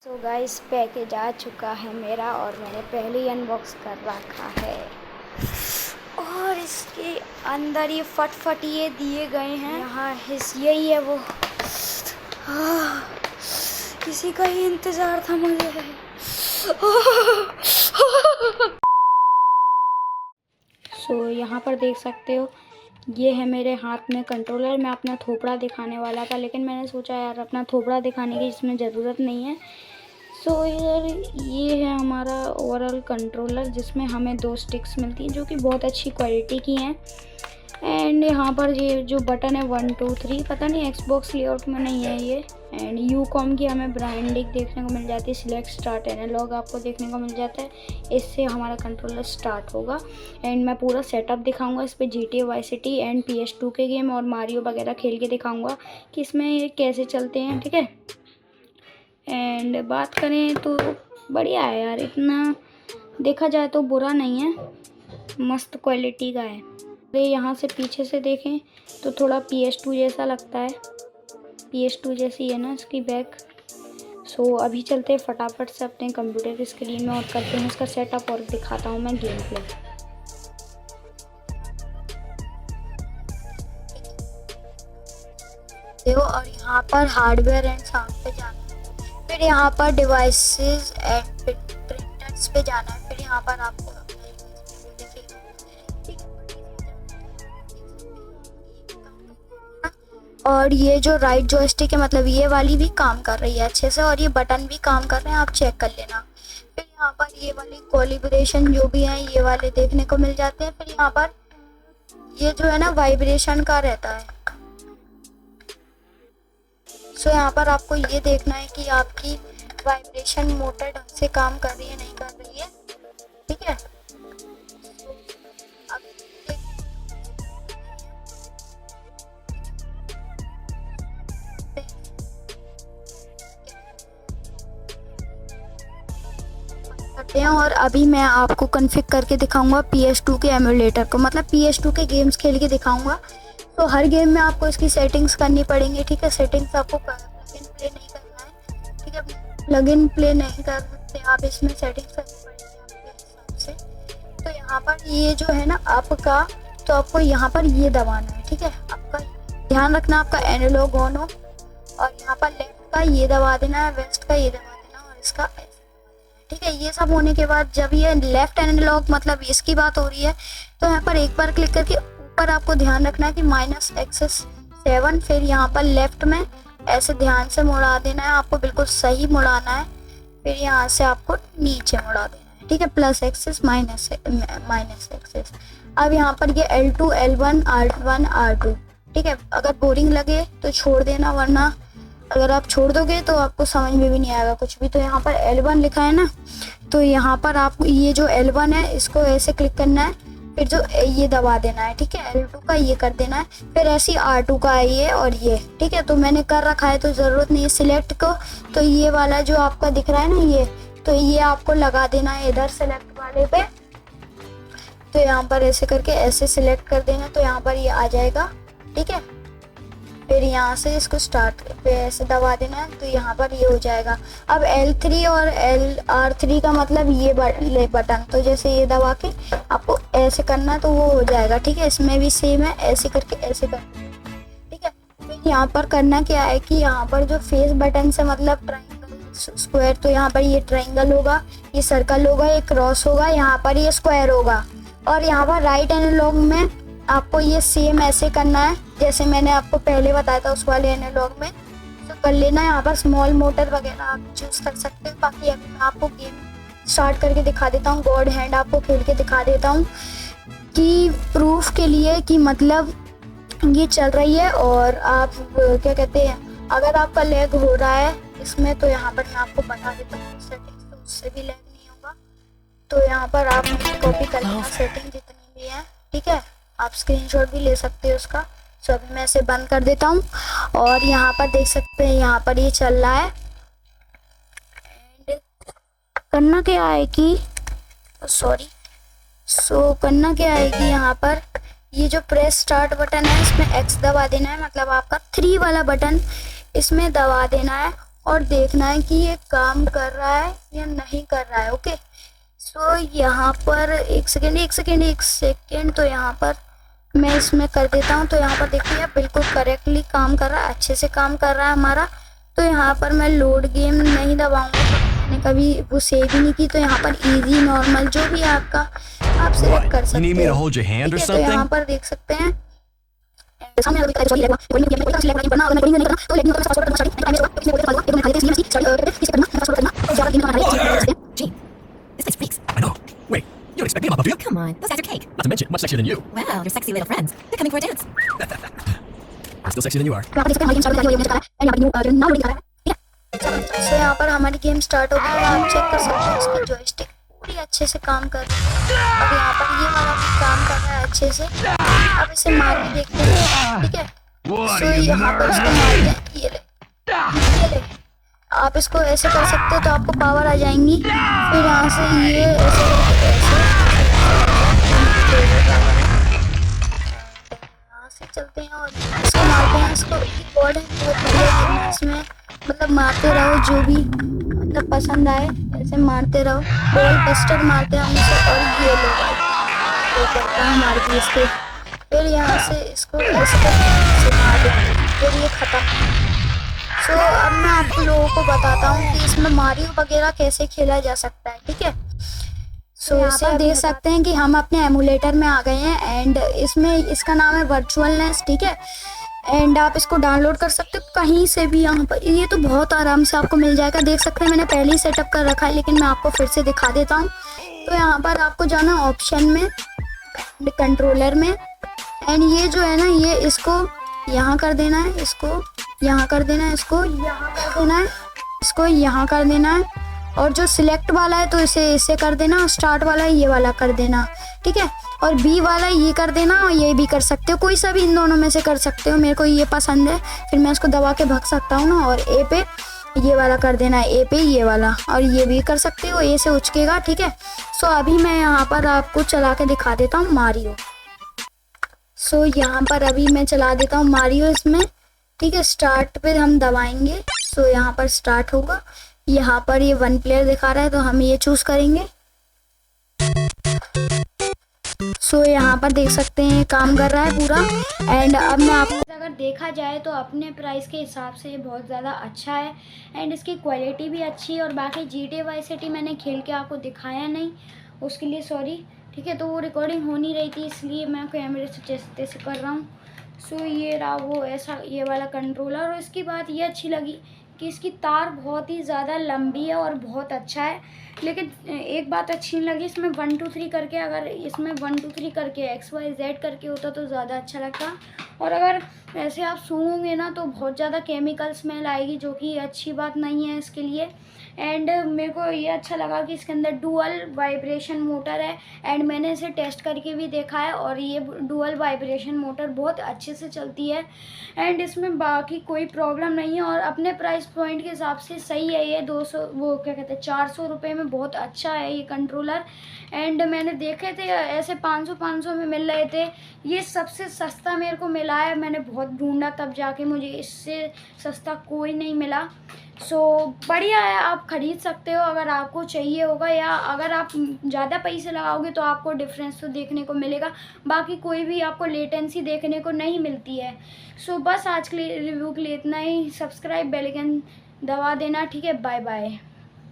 So guys package आ चुका है मेरा और मैंने पहले ही अनबॉक्स कर रखा है और इसके अंदर ये फटफट ये दिए गए हैं। यहाँ यही है वो। किसी का ही इंतज़ार था मुझे। सो यहाँ पर देख सकते हो ये है मेरे हाथ में कंट्रोलर। मैं अपना थोपड़ा दिखाने वाला था लेकिन मैंने सोचा यार अपना थोपड़ा दिखाने की इसमें ज़रूरत नहीं है। सो यार ये है हमारा ओवरऑल कंट्रोलर जिसमें हमें 2 स्टिक्स मिलती हैं जो कि बहुत अच्छी क्वालिटी की हैं। एंड यहाँ पर ये जो बटन है 1 2 3 पता नहीं एक्सबॉक्स लेआउट में नहीं है ये। एंड यूकॉम की हमें ब्रांडिंग देखने को मिल जाती है। सिलेक्ट स्टार्ट एनालॉग आपको देखने को मिल जाता है। इससे हमारा कंट्रोलर स्टार्ट होगा। एंड मैं पूरा सेटअप दिखाऊंगा इस पर GTA Y city and PS2 के गेम और मारियो वगैरह खेल के दिखाऊंगा कि इसमें ये कैसे चलते हैं। ठीक है। एंड बात करें तो बढ़िया है यार, इतना देखा जाए तो बुरा नहीं है, मस्त क्वालिटी का है। तो यहाँ से पीछे से देखें तो थोड़ा PS2 जैसा लगता है। PS2 जैसी है ना इसकी बैक। सो अभी चलते हैं फटाफट से अपने कंप्यूटर स्क्रीन में और करते हैं इसका सेटअप और दिखाता हूँ मैं गेम प्ले। और यहाँ पर हार्डवेयर एंड साउंड पे जाना है, फिर यहाँ पर डिवाइसेस एंड प्रिंटर्स पे जाना है, फिर यहाँ पर आपको और ये जो राइट जॉयस्टिक है मतलब ये वाली भी काम कर रही है अच्छे से और ये बटन भी काम कर रहे हैं, आप चेक कर लेना। फिर यहाँ पर ये वाली कॉलिब्रेशन जो भी है ये वाले देखने को मिल जाते हैं। फिर यहाँ पर ये जो है ना वाइब्रेशन का रहता है। सो यहाँ पर आपको ये देखना है कि आपकी वाइब्रेशन मोटर ढंग से काम कर रही है नहीं कर रही है। ठीक है। करते हैं और अभी मैं आपको कॉन्फ़िग करके दिखाऊंगा PS2 के एमुलेटर को, मतलब PS2 के गेम्स खेल के दिखाऊंगा। तो हर गेम में आपको इसकी सेटिंग्स करनी पड़ेंगी। ठीक है। सेटिंग्स आपको प्लग इन प्ले नहीं करना है। ठीक है। प्लग इन प्ले नहीं कर सकते आप, इसमें सेटिंग्स करनी पड़ेगी आपके हिसाब से। तो यहाँ पर ये जो है ना आपका, तो आपको यहाँ पर ये दबाना है। ठीक है। आपका ध्यान रखना आपका एनालॉग ऑन हो और यहाँ पर लेफ्ट का ये दबा देना है, वेस्ट का ये दबा देना और इसका। ठीक है। ये सब होने के बाद जब ये लेफ्ट एनालॉग मतलब इसकी बात हो रही है तो यहाँ पर एक बार क्लिक करके ऊपर आपको ध्यान रखना है कि -7, फिर यहाँ पर लेफ्ट में ऐसे ध्यान से मुड़ा देना है, आपको बिल्कुल सही मुड़ाना है। फिर यहाँ से आपको नीचे मुड़ा देना है। ठीक है। +Access -access. अब यहाँ पर ये L2 L1 R1 R2। ठीक है। अगर बोरिंग लगे तो छोड़ देना, वरना अगर आप छोड़ दोगे तो आपको समझ में भी नहीं आएगा कुछ भी। तो यहाँ पर L1 लिखा है ना, तो यहाँ पर आपको ये जो L1 है इसको ऐसे क्लिक करना है, फिर जो ये दबा देना है। ठीक है। L2 का ये कर देना है, फिर ऐसे R2 का है ये और ये। ठीक है। तो मैंने कर रखा है तो ज़रूरत नहीं है सिलेक्ट को। तो ये वाला जो आपका दिख रहा है ना ये, तो ये आपको लगा देना है इधर सेलेक्ट वाले पे। तो यहाँ पर ऐसे करके ऐसे सिलेक्ट कर देना, तो यहाँ पर ये आ जाएगा। ठीक है। फिर यहाँ से इसको स्टार्ट पे ऐसे दबा देना है, तो यहाँ पर ये हो जाएगा। अब L3 और R3 का मतलब ये बटन, तो जैसे ये दबा के आपको ऐसे करना है तो वो हो जाएगा। ठीक है। इसमें भी सेम है, ऐसे करके ऐसे करना। ठीक है। फिर यहाँ पर करना क्या है कि यहाँ पर जो फेस बटन से मतलब ट्राइंगल स्क्वायर, तो यहाँ पर ये ट्राइंगल होगा, ये सर्कल होगा, ये क्रॉस होगा, यहाँ पर ये स्क्वायर होगा। और यहाँ पर राइट एनालॉग में आपको ये सेम ऐसे करना है जैसे मैंने आपको पहले बताया था उस वाले एनालॉग में। तो कर लेना है। यहाँ पर स्मॉल मोटर वगैरह आप चूज़ कर सकते हैं। बाकी अभी मैं आपको गेम स्टार्ट करके दिखा देता हूँ, गॉड हैंड आपको खेल के दिखा देता हूँ कि प्रूफ के लिए कि मतलब ये चल रही है। और आप क्या कहते हैं, अगर आपका लैग हो रहा है इसमें तो यहाँ पर मैं आपको बता देता हूँ सेटिंग्स, तो उससे भी लैग नहीं होगा। तो यहाँ पर आप कॉपी कर लेना सेटिंग जितनी भी है। ठीक है। आप स्क्रीनशॉट भी ले सकते हो उसका। सो अभी मैं इसे बंद कर देता हूँ और यहाँ पर देख सकते हैं यहाँ पर ये चल रहा है। करना क्या है कि करना क्या है कि यहाँ पर ये जो प्रेस स्टार्ट बटन है इसमें X दबा देना है, मतलब आपका 3 वाला बटन इसमें दबा देना है और देखना है कि ये काम कर रहा है या नहीं कर रहा है। ओके, सो यहाँ पर एक सेकेंड तो यहाँ पर मैं इसमें कर देता हूँ। तो यहाँ पर देखिए बिल्कुल करेक्टली काम कर रहा है, अच्छे से काम कर रहा है हमारा। तो यहाँ पर मैं लोड गेम नहीं दबाऊंगा, मैंने कभी वो सेव ही नहीं की। तो यहाँ पर इजी नॉर्मल जो भी आपका आप सिलेक्ट कर सकते हैं, ठीक है। तो यहाँ पर देख सकते हैं This place freaks. I know. Wait, you expect me above you? Come on, those guys are cake. Not to mention, much sexier than you. Well, your sexy little friends. They're coming for a dance. I'm still sexier than you are. तो यहाँ पर हमारी game start हो गई। आप check कर सकते हैं इसकी जॉयस्टिक पूरी अच्छे से काम कर रही है। अब यहाँ पर ये वाला भी काम कर रहा है अच्छे से। अब इसे मार के देखते हैं, ठीक है। तो यहाँ पर इसको मारते हैं, ये ले। आप इसको ऐसे कर सकते हो तो आपको पावर आ जाएंगी। फिर यहाँ से ये ऐसे यहाँ से चलते हैं और इसको मारते हैं। इसको बॉर्ड है बहुत बढ़िया, इसमें मतलब मारते रहो, जो भी मतलब पसंद आए ऐसे मारते रहो। बॉल बस्टर मारते हैं उनसे। और ये लो तो करता है हमारे पीस के। फिर यहाँ से इसको ऐसे करके मार देते हैं, फिर ये खत्म। तो अब मैं आप लोगों को बताता हूँ कि इसमें मारियो वगैरह कैसे खेला जा सकता है, ठीक है। सो इसे आप देख सकते हैं कि हम अपने एमुलेटर में आ गए हैं एंड इसमें इसका नाम है वर्चुअलनेस, ठीक है। एंड आप इसको डाउनलोड कर सकते हो कहीं से भी। यहाँ पर ये तो बहुत आराम से आपको मिल जाएगा। देख सकते हैं मैंने पहले ही सेटअप कर रखा है, लेकिन मैं आपको फिर से दिखा देता हूँ। तो यहाँ पर आपको जाना ऑप्शन में, कंट्रोलर में, एंड ये जो है ना ये इसको यहाँ कर देना है, इसको यहाँ कर देना है, इसको यहाँ कर देना है, इसको यहाँ कर देना है। और जो सिलेक्ट वाला है तो इसे कर देना, और स्टार्ट वाला है ये वाला कर देना, ठीक है। और बी वाला ये कर देना, और ये भी कर सकते हो, कोई सा भी इन दोनों में से कर सकते हो। मेरे को ये पसंद है, फिर मैं इसको दबा के भाग सकता हूँ ना। और ए पे ये वाला कर देना है, ए पे ये वाला, और ये भी कर सकते हो, ए से उचकेगा, ठीक है। सो अभी मैं यहाँ पर आपको चला के दिखा देता हूँ मारियो। सो यहाँ पर अभी मैं चला देता हूँ मारियो इसमें, ठीक है। स्टार्ट पे हम दबाएंगे, सो यहाँ पर स्टार्ट होगा। यहाँ पर ये 1 प्लेयर दिखा रहा है तो हम ये चूज करेंगे। सो यहाँ पर देख सकते हैं काम कर रहा है पूरा। एंड अब मैं आपको अगर देखा जाए तो अपने प्राइस के हिसाब से ये बहुत ज़्यादा अच्छा है एंड इसकी क्वालिटी भी अच्छी है। और बाकी GTA वाइस सिटी मैंने खेल के आपको दिखाया नहीं, उसके लिए सॉरी, ठीक है। तो वो रिकॉर्डिंग हो नहीं रही थी, इसलिए मैं कैमरे से जैसे कर रहा हूँ। सो ये रहा वो ऐसा ये वाला कंट्रोलर। और इसकी बात ये अच्छी लगी कि इसकी तार बहुत ही ज़्यादा लंबी है और बहुत अच्छा है। लेकिन एक बात अच्छी नहीं लगी, इसमें 1 2 3 करके, अगर इसमें 1 2 3 करके XYZ करके होता तो ज़्यादा अच्छा लगता। और अगर ऐसे आप सूंघोगे ना तो बहुत ज़्यादा केमिकल स्मेल आएगी, जो कि अच्छी बात नहीं है इसके लिए। एंड मेरे को ये अच्छा लगा कि इसके अंदर डुअल वाइब्रेशन मोटर है एंड मैंने इसे टेस्ट करके भी देखा है और ये डुअल वाइब्रेशन मोटर बहुत अच्छे से चलती है एंड इसमें बाकी कोई प्रॉब्लम नहीं है। और अपने प्राइस पॉइंट के हिसाब से सही है ये। 200 वो क्या कहते हैं 400 रुपये में बहुत अच्छा है ये कंट्रोलर। एंड मैंने देखे थे ऐसे 500 में मिल रहे थे, ये सबसे सस्ता मेरे को मिला है। मैंने बहुत ढूंढा तब जाके मुझे इससे सस्ता कोई नहीं मिला। सो बढ़िया है, आप ख़रीद सकते हो अगर आपको चाहिए होगा, या अगर आप ज़्यादा पैसे लगाओगे तो आपको डिफरेंस तो देखने को मिलेगा, बाकी कोई भी आपको लेटेंसी देखने को नहीं मिलती है। सो बस आज के लिए रिव्यू के लिए इतना ही। सब्सक्राइब बेल आइकन दबा देना, ठीक है। Bye bye.